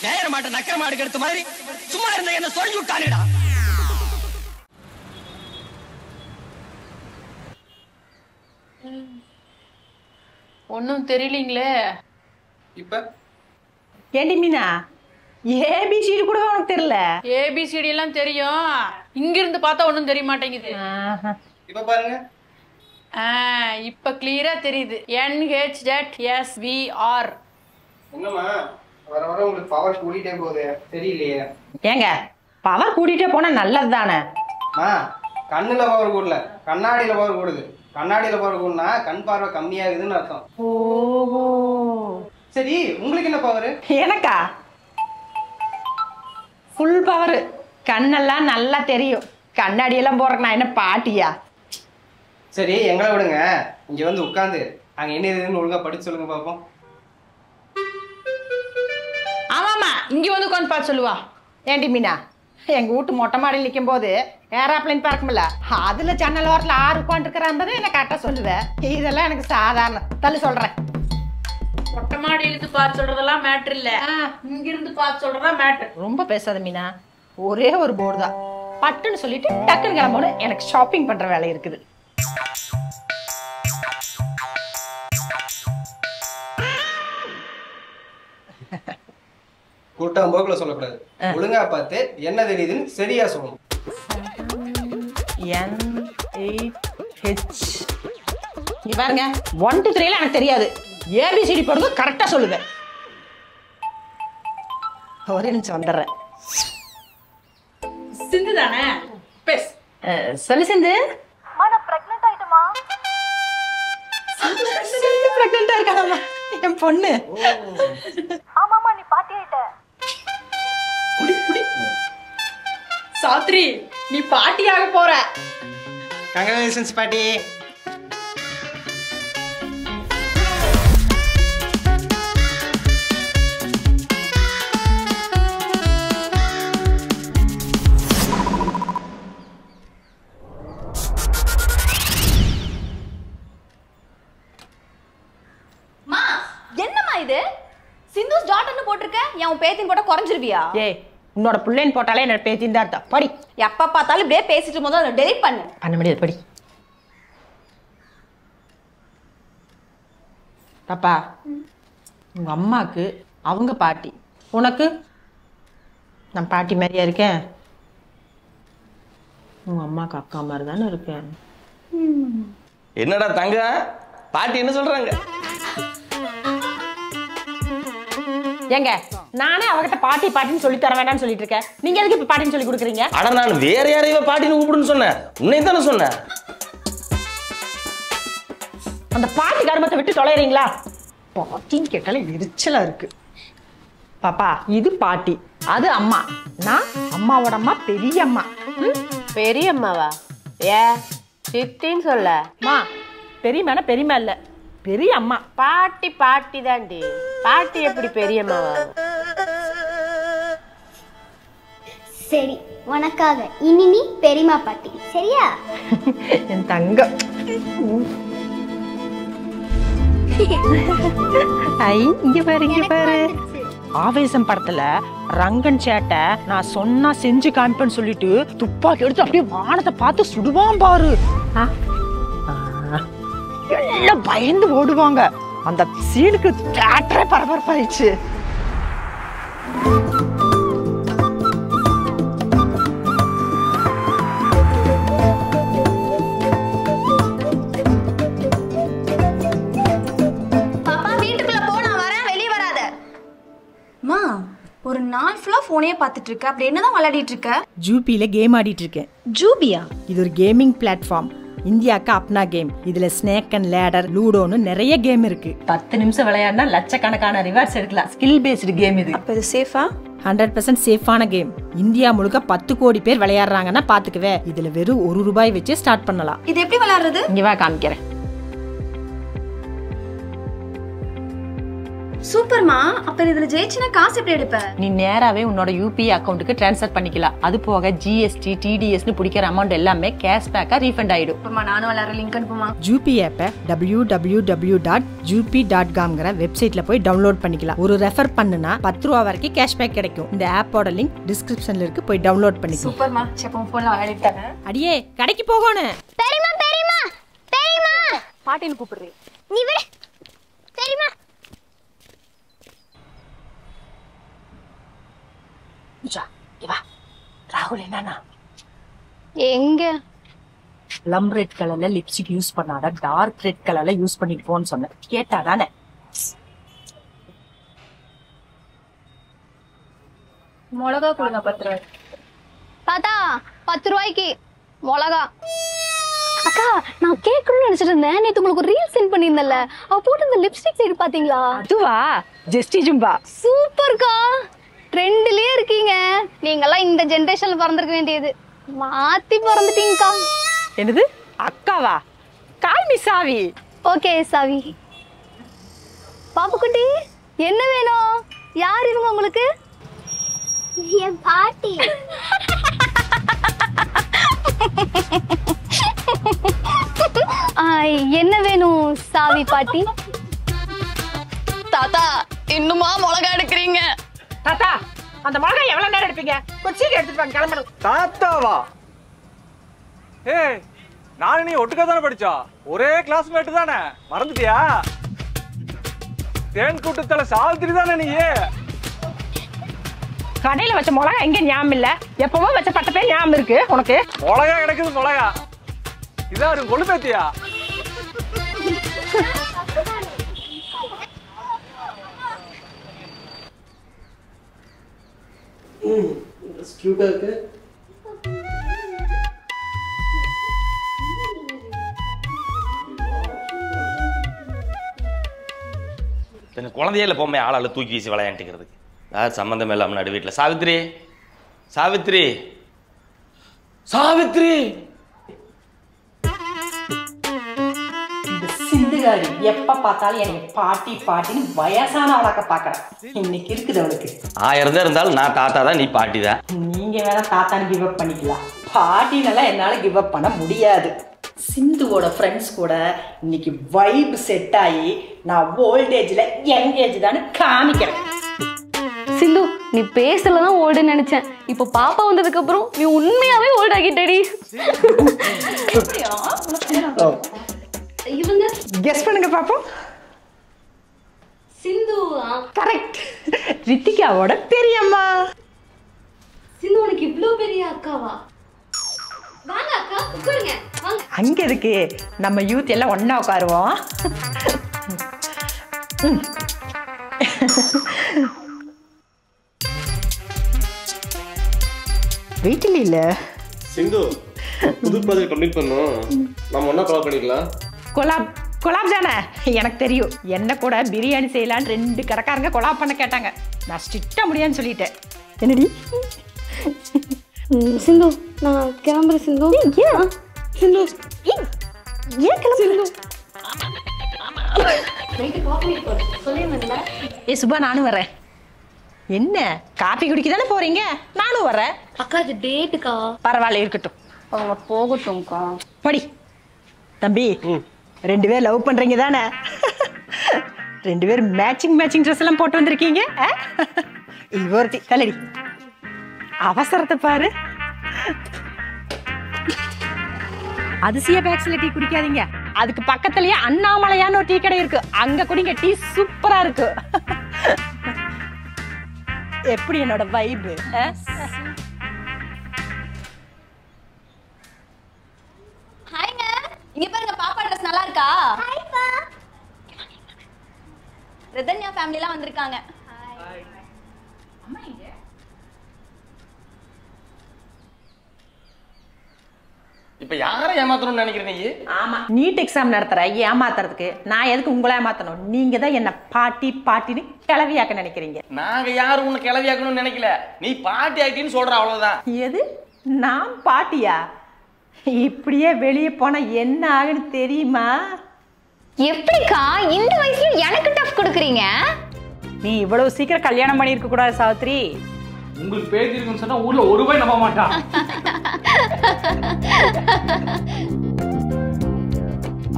நேர மாட்ட நக்கர மாடு எடுத்த மாதிரி சும்மா இருந்த என்ன சொல்லி விட்டானேடா. ஒன்னும் தெரியலீங்களே. இப்ப ஏண்டி மீனா ஏபிசிடி கூட உனக்கு தெரியல? ஏபிசிடி எல்லாம் தெரியும், இங்க இருந்து பார்த்தா ஒன்னும் தெரிய மாட்டேங்குது. இப்ப பாருங்க. இப்ப கிளியரா தெரியுது. NHZSVR. என்னம்மா வர வர உங்களுக்கு பவர் கூடிட்டே போகுது, தெரியலையே. ஏங்க பவர் கூட்டிட்டே போனா நல்லது தானே? கண்ணுல பவர் கூடல, கண்ணாடியில பவர் கூடுது. கண்ணாடியில பவர் கூடனா கண் பார்வை கம்மியாகுதுன்னு அர்த்தம். ஓஹோ சரி, உங்களுக்கு என்ன பவர்? எனக்கா ஃபுல் பவர். கண்ணெல்லாம் நல்லா தெரியும். கண்ணாடி எல்லாம் போறதுக்கு நான் என்ன பாட்டியா? சரி, எங்களை விடுங்க. இங்க வந்து உட்காந்து அங்க என்ன இதுன்னு ஒழுங்கா படிச்சு சொல்லுங்க பாப்போம். ஆமாமா, இங்க வந்து உட்காந்து பார்த்து சொல்லுவா. ஏண்டி மீனா, எங்க வீட்டு மொட்டை மாடியில் நிற்கும் போது ஏரோப்ளைன் பார்க்கும்ல, அதுல ஜன்னல் ஓரத்தில் 6 உட்காந்துருக்கிறான் என்ன கரெக்டாக சொல்லுவேன். இதெல்லாம் எனக்கு சாதாரணம். தள்ளி சொல்றேன். மொட்டை மாடி இருந்து பார்த்து சொல்றதெல்லாம் மேட்ரு இல்ல, இங்க இருந்து பார்த்து சொல்றதா மேட்ரு. ரொம்ப பேசாத மீனா, ஒரே ஒரு போர்டு தான். பட்டுன்னு சொல்லிட்டு டக்குன்னு கிளம்பணும். எனக்கு ஷாப்பிங் பண்ற வேலை இருக்குது. கூட்டம் போக்குல சொல்லக்கூடாது. ஒழுங்கா பார்த்து என்ன தெரியுதுன்னு சரியா சொல்லணும். NHH. இங்க பாருங்க, 1 to 3 எனக்கு தெரியாது. ஏபிசிடி போடுங்க, கரெக்டா சொல்லுவேன். ஒரே நிமிஷம் வந்துடுறேன். சிந்து தானே பேஸ். சொல்லு சிந்து. நான் பிரெக்னன்ட் ஆயிட்டமா? சிந்து பிரெக்னன்ட்டா இருக்காதம்மா, என் பொண்ணு. ஆமாமா, நீ பாட்டி ஆயிட்ட. சாத்ரி, நீ பாட்டியாக போற. கங்க்ராச்சுலேஷன்ஸ் பாட்டி. என்னம்மா இது? சிந்துஸ் டாட்டர்னு போட்டிருக்க, என் பேத்தின் போட்ட குறைஞ்சிருவியா? ஏய், உன்னோட பிள்ளைன்னு போட்டாலே என்னோட பேத்தின் தான் அர்த்தம். படி. எப்ப பார்த்தாலும் இப்படியே பேசிட்டு போது அதை டெலிட் பண்ணு. பண்ண முடியாது, படி. பாப்பா, உங்க அம்மாக்கு அவங்க பாட்டி, உனக்கு நான் பாட்டி மாதிரியா இருக்கேன்? உங்க அம்மாக்கு அக்கா மாதிரி தானே இருக்கேன். என்னடா தங்க பாட்டி என்ன சொல்றாங்க? ஏங்க, நானே அவகிட்ட பாட்டி பாட்டின்னு சொல்லி தர வேண்டாம்னு சொல்லிட்டு இருக்கேன். நீங்க எதுக்கு இப்ப பாட்டின்னு சொல்லி கொடுக்குறீங்க? அட நான் வேற யாரையும் பாட்டின்னு கூப்பிடுன்னு சொன்னேன், உன்னை தானே சொன்னேன். அந்த பாட்டி கர்மத்தை விட்டு தொலைறீங்களா? பாட்டின்னு கேட்டாலே எரிச்சலா இருக்கு. பாப்பா, இது பாட்டி, அது அம்மா. நான் அம்மாவோட அம்மா, பெரிய அம்மா. பெரியம்மாவா? ஏ சித்தின்னு சொல்ல. அம்மா, பெரியம்மா பெரியம்மா இல்ல, பெரிய அம்மா. பாட்டி பாட்டி தாண்டி, பாட்டி எப்படி பெரியம்மாவா? சரி, உனக்காக இனி நீ பெரியம்மா பாட்டி, சரியா? என் தங்கம். ஐ, இங்க பாரு, இங்க பாரு. ஆவேசம் படத்துல ரங்கன் சேட்டை நான் சொன்னா செஞ்சு காமிப்பேன்னு சொல்லிட்டு துப்பாக்கி எடுத்து அப்படியே வானத்தை பார்த்து சுடுவான் பாரு. எல்லாம் பயந்து ஓடுவாங்க. அந்த சீனுக்கு தியேட்டரே பரபரப்பாயிடுச்சு. பாப்பா, வீட்டுக்குள்ள போ, நான் வரேன், வெளியே வராத. அம்மா, ஒரு நாள் ஃபுல்லா போனே பார்த்துட்டு இருக்க, அப்படி என்னதான் விளையாடிட்டு இருக்க? ஜூபியில கேம் ஆடிட்டு இருக்கேன். ஜூபியா? இது ஒரு கேமிங் பிளாட்ஃபார்ம். இந்தியாவுக்கு அப்னா கேம். இதுல ஸ்னேக் அண்ட் லேடர், லூடோன்னு நிறைய கேம் இருக்கு. 10 நிமிஷம் விளையாடினா லட்சக்கணக்கான ரிவார்ட்ஸ் எடுக்கலாம். ஸ்கில் பேஸ்டு கேம் இது. அப்ப இது சேஃபா? 100% சேஃபான கேம். இந்தியா முழுக்க 10 கோடி பேர் விளையாடுறாங்கன்னா பாத்துக்குவே. இதுல வெறும் ₹1 வச்சு ஸ்டார்ட் பண்ணலாம். இது எப்படி விளையாடுறது? இங்க வா, காமிக்கிறேன். சூப்பர்மா. அப்ப இதுல ஜெயிச்சுனா காசு எப்படி எடுப்ப? நீ நேராவே உன்னோட யூபிஐ அக்கவுண்ட்டுக்கு ட்ரான்ஸ்ஃபர் பண்ணிக்கலாம். அது போக ஜிஎஸ்டி டிடிஎஸ்னு பிடிக்கிற அமௌண்ட் எல்லாமே கேஷ்பேக்கா ரீஃபண்ட் ஆயிடும். அப்பமா நானும் விளையாடுற லிங்க் அனுப்புமா. ஜூபி ஆப்பை www.jupi.com வெப்சைட்ல போய் டவுன்லோட் பண்ணிக்கலாம். ஒரு ரெஃபர் பண்ணுனா 10 ரூபா வரைக்கும் கேஷ்பேக் கிடைக்கும். இந்த ஆப்போட லிங்க் டிஸ்கிரிப்ஷன்ல இருக்கு, போய் டவுன்லோட் பண்ணிக்கோ. சூப்பர்மா. செப்பம் போன்ல விளையாடிட்டாங்க. அடியே கடைக்கு போகணும். பெரியம்மா பெரியம்மா பெரியம்மா பாட்டின்னு கூப்பிடுறேன். நீ விடு பெரியம்மா. ராகுல் என்னன்னா எங்க லம் ரெட் கலர்ல லிப்ஸ்டிக் யூஸ் பண்ணாத, டார்க் ரெட் கலர்ல யூஸ் பண்ணிட்டு போன்னு சொன்னேன். கேட்டாதானே? மிளகா கொடுங்க 10 ரூபாய். தாத்தா 10 ரூபாய்க்கு மிளகா. அக்கா நான் கேட்கணும்னு நினைச்சிட்டு இருந்தேன். நேத்து உங்களுக்கு ஒரு ரீல் சென்ட் பண்ணியிருந்தேன்ல, அவ போட்டு இந்த லிப்ஸ்டிக் சைடு பாத்தீங்களா? அதுவா ஜெஸ்டி ஜும்பா. சூப்பர்க்கா, ட்ரெண்ட்லயே இருக்கீங்க. நீங்கெல்லாம் இந்த ஜெனரேஷன்ல பிறந்திருக்க வேண்டியது. மாத்தி பிறந்துட்டீங்கக்கா. என்னது அக்காவா? கால் மீ சாவி. ஓகே சாவி. பாப்புக்குட்டி என்ன வேணும்? யார் இவங்க உங்களுக்கு? என் பாட்டி. என்ன வேணும் சாவி பாட்டி? தாத்தா இன்னுமா மிளகா எடுக்கிறீங்க? தாத்தா அந்த மிளகா எவ்வளவு நேரம் எடுப்பீங்க? கொஞ்சம் எடுத்துட்டு வாங்க, கிளம்பணும். தாத்தாவா? ஏய், நானும் நீ ஒட்டுக்கா தானே படிச்சா? ஒரே கிளாஸ்மேட் தானே, மறந்துட்டியா? தேன் கூட்டத்துல சாவித்திரி தானே நீ? கடையில வச்ச மிளகா எங்க ஞாபகம் இல்ல, எப்பவோ வச்ச பட்ட பேர் ஞாபகம் இருக்கு உனக்கு. மிளகா கிடைக்குது மிளகா. இதாரு கொழுப்பேத்தியா? கியூட்டா இருக்கு. குழந்தையே இல்லை பொம்மை ஆளால தூக்கி வீசி விளையாண்டுக்கிறதுக்கு. யார் சம்மந்தம் இல்லாமல் நடு வீட்டில் சாவித்ரி சாவித்ரி சாவித்ரி. இந்த சிந்துகாரி எப்ப பார்த்தாலும் எனக்கு பாட்டி பாட்டின்னு வயசான ஆளாக்க பாக்குறேன். இன்னைக்கு இருக்குது அவளுக்கு. 1000 தான் இருந்தாலும் நான் தாத்தா தான், நீ பாட்டி தான். நீங்க வேணா தாத்தான்னு கிவ் அப் பண்ணிக்கலாம், பாட்டினெல்லாம் என்னால கிவ் அப் பண்ண முடியாது. சிந்துவோட ஃப்ரெண்ட்ஸ் கூட இன்னைக்கு வைப் செட் ஆகி நான் ஓல்டேஜ்ல யங் ஏஜ் தான் காமிக்கிறேன். சிந்து நீ பேசலதான் ஓல்டு நினைச்சேன். இப்போ பாப்பா வந்ததுக்கு அப்புறம் நீ உண்மையாவே ஓல்ட் ஆகிட்டடி. இவங்க கெஸ் பண்ணுங்க பாப்போம். சிந்து. கரெக்ட், ரித்திகாவோட பெரியம்மா. சிந்து உனக்கு இவ்ளோ பெரிய அக்காவா? வாங்க அக்கா உட்காருங்க வாங்க. அங்க இருக்கு, நம்ம யூத் எல்லாம் ஒண்ணா உட்காருவோம். வீட்டில் இல்ல சிந்து, புது ப்ராஜெக்ட் கம்ப்ளீட் பண்ணோம், நம்ம ஒண்ணா கவர் பண்ணிக்கலாம். கொலாப் கொலாப் தானே? எனக்கு தெரியும். என்ன கூட பிரியாணி செய்யலான்னு 2 கடைக்காரங்க கொலாப் பண்ண கேட்டாங்க. நான் ஸ்ட்ரிக்டா முடியான்னு சொல்லிட்டேன். என்னடி சிந்து நான் கிளம்புறேன். சிந்து ஏன் சிந்து ஏன் கிளம்புறேன்? ஏ சுபா, நானும் வரேன். என்ன காபி குடிக்க தானே போறீங்க? நானும் வரேன். அக்கா இது டேட்டுக்கா. பரவாயில்ல, இருக்கட்டும். அவங்க போகட்டும்க்கா. படி தம்பி, 2 பேர் லவ் பண்றீங்க தானே? 2 பேர் மேட்சிங் ட்ரெஸ் எல்லாம் போட்டு வந்திருக்கீங்க. இவர்த்தி கலடி அவசரத்தை பாரு. அதிசய பேக்ஸ்ல டீ குடிக்காதீங்க, அதுக்கு பக்கத்துலயே அண்ணாமலையான்னு ஒரு டீ கடை இருக்கு, அங்க குடிங்க. டீ சூப்பரா இருக்கு. எப்படி என்னோட வைப்? ஹாய்ங்க, இங்க பாருங்க பாப்பா ட்ரெஸ் நல்லா இருக்கா? ஹாய்ப்பா. ரதன்யா ஃபேமிலி எல்லாம் வந்திருக்காங்க. அம்மா இங்க இப்ப யாரை ஏமாத்தணும்னு நினைக்கிறேன் நீ? ஆமா, நீட் எக்ஸாம் நடத்துற ஏமாத்துறதுக்கு நான் எதுக்கு உங்களை ஏமாத்தணும்? நீங்க தான் என்ன பாட்டி பாட்டின்னு கிளவியாக்க நினைக்கிறீங்க. நாங்க யாரும் உன்னை கிளவியாக்கணும்னு நினைக்கல, நீ பாட்டி ஆக்கின்னு சொல்ற, அவ்வளவுதான். எது நான் பாட்டியா? இப்படியே வெளியே போனா என்ன ஆகுன்னு தெரியுமா? எப்படிக்கா இந்த வயசுல எனக்கு டஃப் கொடுக்குறீங்க? நீ இவ்வளவு சீக்கிரம் கல்யாணம் பண்ணியிருக்க கூடாது சாவித்ரி. உங்களுக்கு பேத்தி இருக்குன்னு சொன்னா ஊர்ல ஒரு ரூபாய் நம்ப மாட்டான்.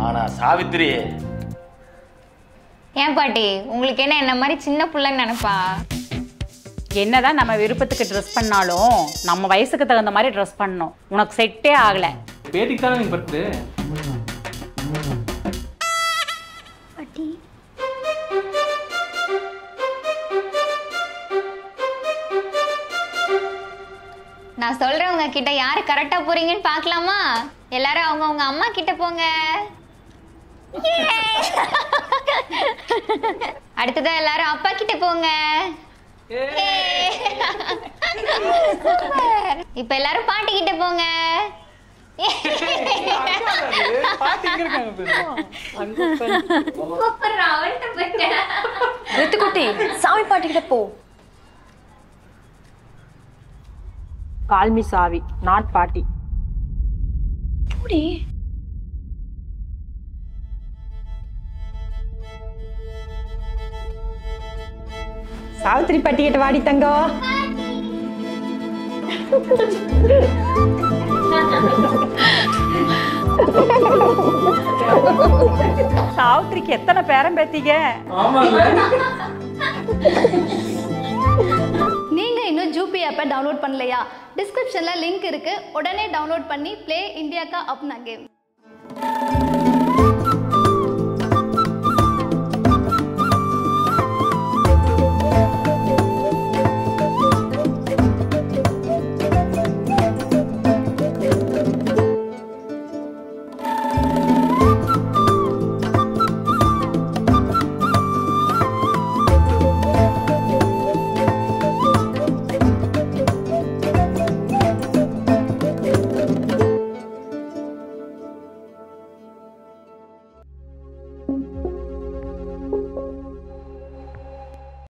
ஆனா சாவித்திரி ஏன் பாட்டி உங்களுக்கு என்ன மாதிரி சின்ன பிள்ளைன்னு நினைப்பா? என்னதான் நம்ம விருப்பத்துக்கு ட்ரெஸ் பண்ணாலும் நம்ம வயசுக்கு தகுந்த மாதிரி ட்ரெஸ் பண்ணணும். உனக்கு செட்டே ஆகல. பேத்திக்கு தானே நீங்க பத்து. பாட்டி நான் சொல்றவங்க கிட்ட யாரு கரெக்டா போறீங்கன்னு பார்க்கலாமா? எல்லாரும் அவங்க அம்மா கிட்ட போங்க. அடுத்ததா எல்லாரும் அப்பா கிட்ட போங்க. இப்ப எல்லாரும் பாட்டி கிட்ட போங்க. ரித்துக்குட்டி சாமி பாட்டி கிட்ட போ. கால் மீ சாவி, நாட் பாட்டி. சாவித்திரி பாட்டி கிட்ட வாடி தங்கம். சாவித்திரிக்கு எத்தனை பேரம் பேத்தீங்க? நீங்க இன்னும் ஜூபி ஆப்பை டவுன்லோட் பண்ணலையா? டிஸ்கிரிப்ஷன்ல லிங்க் இருக்கு, உடனே டவுன்லோட் பண்ணி ப்ளே இந்தியா கா அப்னா கேம்.